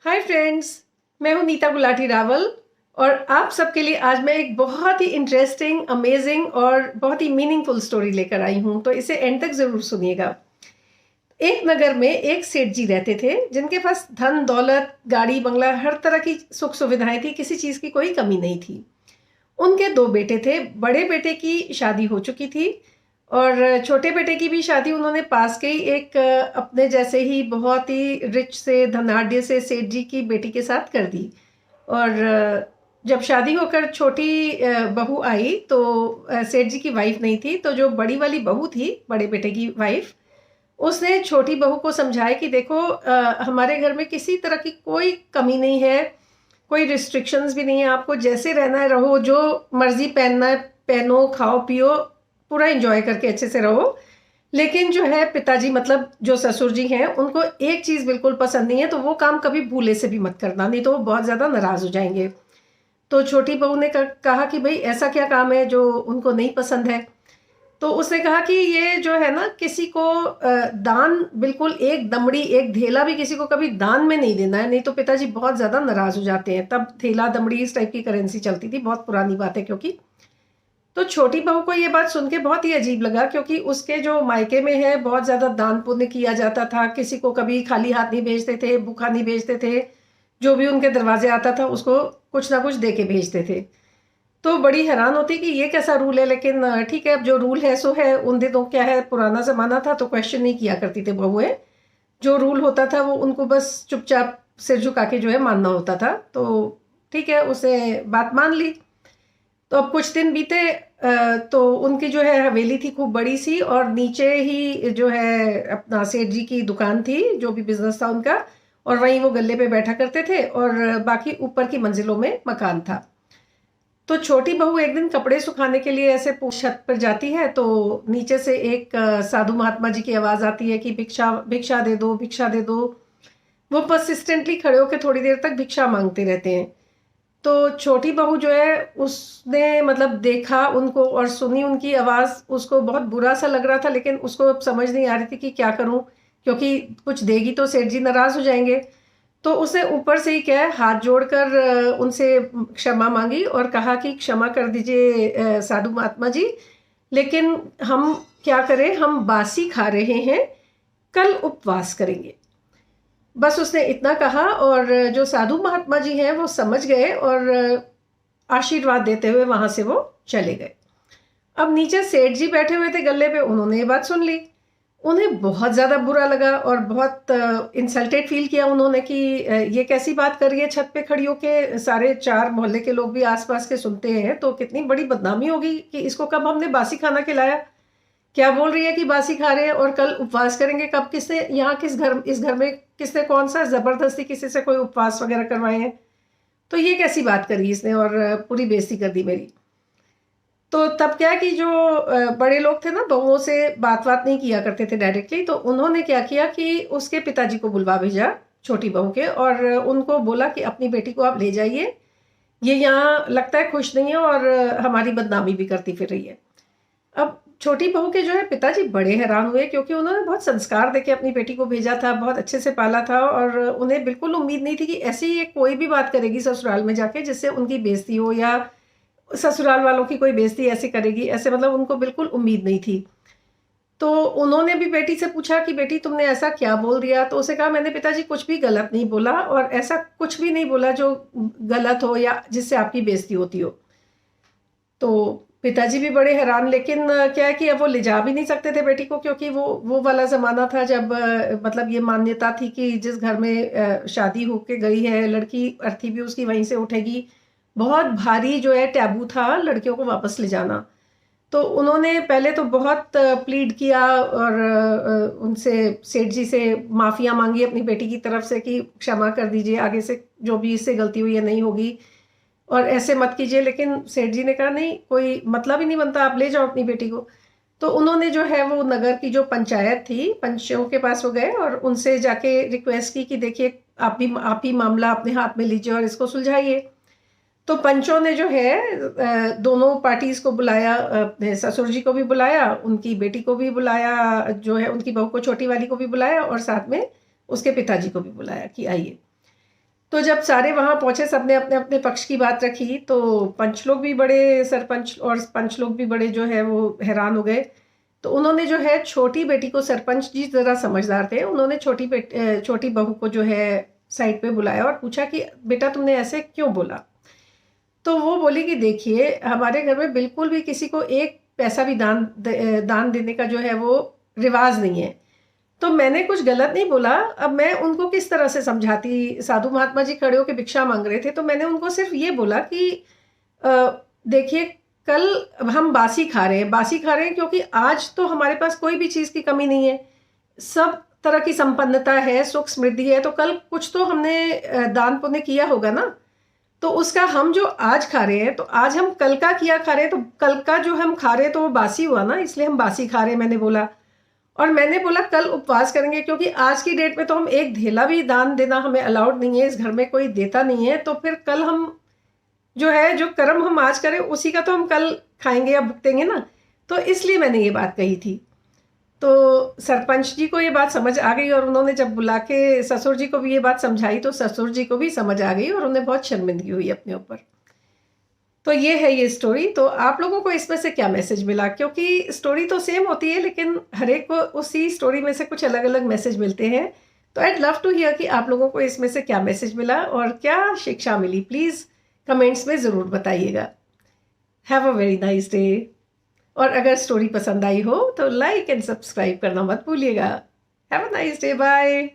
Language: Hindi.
हाय फ्रेंड्स, मैं हूं नीता गुलाटी रावल और आप सबके लिए आज मैं एक बहुत ही इंटरेस्टिंग, अमेजिंग और बहुत ही मीनिंगफुल स्टोरी लेकर आई हूं। तो इसे एंड तक ज़रूर सुनिएगा। एक नगर में एक सेठ जी रहते थे जिनके पास धन दौलत, गाड़ी बंगला, हर तरह की सुख सुविधाएं थी। किसी चीज़ की कोई कमी नहीं थी। उनके दो बेटे थे। बड़े बेटे की शादी हो चुकी थी और छोटे बेटे की भी शादी उन्होंने पास के ही एक अपने जैसे ही बहुत ही रिच से, धनाढ्य से सेठ जी की बेटी के साथ कर दी। और जब शादी होकर छोटी बहू आई तो सेठ जी की वाइफ नहीं थी, तो जो बड़ी वाली बहू थी, बड़े बेटे की वाइफ, उसने छोटी बहू को समझाया कि देखो, हमारे घर में किसी तरह की कोई कमी नहीं है, कोई रिस्ट्रिक्शंस भी नहीं है। आपको जैसे रहना है रहो, जो मर्जी पहनना है पहनो, खाओ पियो, पूरा एंजॉय करके अच्छे से रहो। लेकिन जो है पिताजी, मतलब जो ससुर जी हैं, उनको एक चीज़ बिल्कुल पसंद नहीं है, तो वो काम कभी भूले से भी मत करना, नहीं तो वो बहुत ज़्यादा नाराज़ हो जाएंगे। तो छोटी बहू ने कहा कि भाई ऐसा क्या काम है जो उनको नहीं पसंद है। तो उसने कहा कि ये जो है ना, किसी को दान, बिल्कुल एक दमड़ी एक धेला भी किसी को कभी दान में नहीं देना है, नहीं तो पिताजी बहुत ज़्यादा नाराज़ हो जाते हैं। तब धेला दमड़ी इस टाइप की करेंसी चलती थी, बहुत पुरानी बात है क्योंकि। तो छोटी बहू को ये बात सुन के बहुत ही अजीब लगा, क्योंकि उसके जो मायके में है बहुत ज़्यादा दान पुण्य किया जाता था। किसी को कभी खाली हाथ नहीं भेजते थे, भूखा नहीं भेजते थे। जो भी उनके दरवाजे आता था उसको कुछ ना कुछ दे के भेजते थे। तो बड़ी हैरान होती कि ये कैसा रूल है, लेकिन ठीक है, अब जो रूल है सो है। उन दिनों क्या है, पुराना ज़माना था, तो क्वेश्चन नहीं किया करती थी बहुएं। जो रूल होता था वो उनको बस चुपचाप सिर झुका के जो है मानना होता था। तो ठीक है, उसने बात मान ली। तो अब कुछ दिन बीते, तो उनकी जो है हवेली थी खूब बड़ी सी, और नीचे ही जो है अपना सेठ जी की दुकान थी, जो भी बिजनेस था उनका, और वहीं वो गल्ले पे बैठा करते थे, और बाकी ऊपर की मंजिलों में मकान था। तो छोटी बहू एक दिन कपड़े सुखाने के लिए ऐसे छत पर जाती है, तो नीचे से एक साधु महात्मा जी की आवाज़ आती है कि भिक्षा भिक्षा दे दो, भिक्षा दे दो। वो परसिस्टेंटली खड़े होकर थोड़ी देर तक भिक्षा मांगते रहते हैं। तो छोटी बहू जो है, उसने मतलब देखा उनको और सुनी उनकी आवाज़। उसको बहुत बुरा सा लग रहा था, लेकिन उसको अब समझ नहीं आ रही थी कि क्या करूं, क्योंकि कुछ देगी तो सेठ जी नाराज़ हो जाएंगे। तो उसने ऊपर से ही क्या है, हाथ जोड़कर उनसे क्षमा मांगी और कहा कि क्षमा कर दीजिए साधु महात्मा जी, लेकिन हम क्या करें, हम बासी खा रहे हैं, कल उपवास करेंगे। बस उसने इतना कहा और जो साधु महात्मा जी हैं वो समझ गए और आशीर्वाद देते हुए वहां से वो चले गए। अब नीचे सेठ जी बैठे हुए थे गल्ले पे, उन्होंने ये बात सुन ली। उन्हें बहुत ज़्यादा बुरा लगा और बहुत इंसल्टेड फील किया उन्होंने कि ये कैसी बात कर रही है, छत पे खड़ी होके सारे चार मोहल्ले के लोग भी आसपास के सुनते हैं, तो कितनी बड़ी बदनामी होगी कि इसको कब हमने बासी खाना खिलाया। क्या बोल रही है कि बासी खा रहे हैं और कल उपवास करेंगे। कब, किसने यहाँ, किस घर, इस घर में किसने कौन सा जबरदस्ती किसी से कोई उपवास वगैरह करवाए हैं। तो ये कैसी बात करी इसने, और पूरी बेइज्जती कर दी मेरी। तो तब क्या है कि जो बड़े लोग थे ना, बहुओं से बात बात नहीं किया करते थे डायरेक्टली, तो उन्होंने क्या किया कि उसके पिताजी को बुलवा भेजा, छोटी बहू के, और उनको बोला कि अपनी बेटी को आप ले जाइए, ये यहाँ लगता है खुश नहीं है और हमारी बदनामी भी करती फिर रही है। अब छोटी बहू के जो है पिताजी बड़े हैरान हुए, क्योंकि उन्होंने बहुत संस्कार देके अपनी बेटी को भेजा था, बहुत अच्छे से पाला था, और उन्हें बिल्कुल उम्मीद नहीं थी कि ऐसी ये कोई भी बात करेगी ससुराल में जाके जिससे उनकी बेइज्जती हो, या ससुराल वालों की कोई बेइज्जती ऐसे करेगी, ऐसे मतलब उनको बिल्कुल उम्मीद नहीं थी। तो उन्होंने भी बेटी से पूछा कि बेटी तुमने ऐसा क्या बोल दिया। तो उसे कहा, मैंने पिताजी कुछ भी गलत नहीं बोला, और ऐसा कुछ भी नहीं बोला जो गलत हो या जिससे आपकी बेइज्जती होती हो। तो पिताजी भी बड़े हैरान, लेकिन क्या है कि अब वो ले जा भी नहीं सकते थे बेटी को, क्योंकि वो वाला ज़माना था जब मतलब ये मान्यता थी कि जिस घर में शादी होके गई है लड़की, अर्थी भी उसकी वहीं से उठेगी। बहुत भारी जो है टैबू था लड़कियों को वापस ले जाना। तो उन्होंने पहले तो बहुत प्लीड किया और उनसे, सेठ जी से माफ़िया मांगी अपनी बेटी की तरफ से कि क्षमा कर दीजिए, आगे से जो भी इससे गलती हुई है नहीं होगी और ऐसे मत कीजिए। लेकिन सेठ जी ने कहा, नहीं, कोई मतलब ही नहीं बनता, आप ले जाओ अपनी बेटी को। तो उन्होंने जो है वो नगर की जो पंचायत थी, पंचों के पास वो गए और उनसे जाके रिक्वेस्ट की कि देखिए, आप ही मामला अपने हाथ में लीजिए और इसको सुलझाइए। तो पंचों ने जो है दोनों पार्टीज को बुलाया, अपने ससुर जी को भी बुलाया, उनकी बेटी को भी बुलाया, जो है उनकी बहू को, छोटी वाली को भी बुलाया, और साथ में उसके पिताजी को भी बुलाया कि आइए। तो जब सारे वहाँ पहुँचे, सबने अपने-अपने पक्ष की बात रखी, तो पंच लोग भी बड़े सरपंच और पंच लोग भी बड़े जो है वो हैरान हो गए। तो उन्होंने जो है छोटी बेटी को, सरपंच जी ज़रा समझदार थे, उन्होंने छोटी बहू को जो है साइड पे बुलाया और पूछा कि बेटा तुमने ऐसे क्यों बोला? तो वो बोली कि देखिए, हमारे घर में बिल्कुल भी किसी को एक पैसा भी दान देने का जो है वो रिवाज नहीं है। तो मैंने कुछ गलत नहीं बोला, अब मैं उनको किस तरह से समझाती? साधु महात्मा जी खड़े होके भिक्षा माँग रहे थे, तो मैंने उनको सिर्फ़ ये बोला कि अ, देखिए, कल हम बासी खा रहे हैं क्योंकि आज तो हमारे पास कोई भी चीज़ की कमी नहीं है। सब तरह की संपन्नता है, सुख समृद्धि है, तो कल कुछ तो हमने दान पुण्य किया होगा ना। तो उसका हम जो आज खा रहे हैं, तो आज हम कल का किया खा रहे हैं, तो कल का जो हम खा रहे हैं तो वो बासी हुआ ना, इसलिए हम बासी खा रहे हैं, मैंने बोला। और मैंने बोला कल उपवास करेंगे क्योंकि आज की डेट में तो हम एक ढेला भी दान देना हमें अलाउड नहीं है, इस घर में कोई देता नहीं है, तो फिर कल हम जो है, जो कर्म हम आज करें उसी का तो हम कल खाएंगे या भुगतेंगे ना। तो इसलिए मैंने ये बात कही थी। तो सरपंच जी को ये बात समझ आ गई और उन्होंने जब बुला के ससुर जी को भी ये बात समझाई, तो ससुर जी को भी समझ आ गई और उन्हें बहुत शर्मिंदगी हुई अपने ऊपर। तो ये है ये स्टोरी। तो आप लोगों को इसमें से क्या मैसेज मिला? क्योंकि स्टोरी तो सेम होती है, लेकिन हर एक को उसी स्टोरी में से कुछ अलग-अलग मैसेज मिलते हैं। तो आईड लव टू हियर कि आप लोगों को इसमें से क्या मैसेज मिला और क्या शिक्षा मिली? प्लीज़ कमेंट्स में ज़रूर बताइएगा। Have a very nice day. और अगर स्टोरी पसंद आई हो तो लाइक एंड सब्सक्राइब करना मत भूलिएगा। Have a nice day, bye.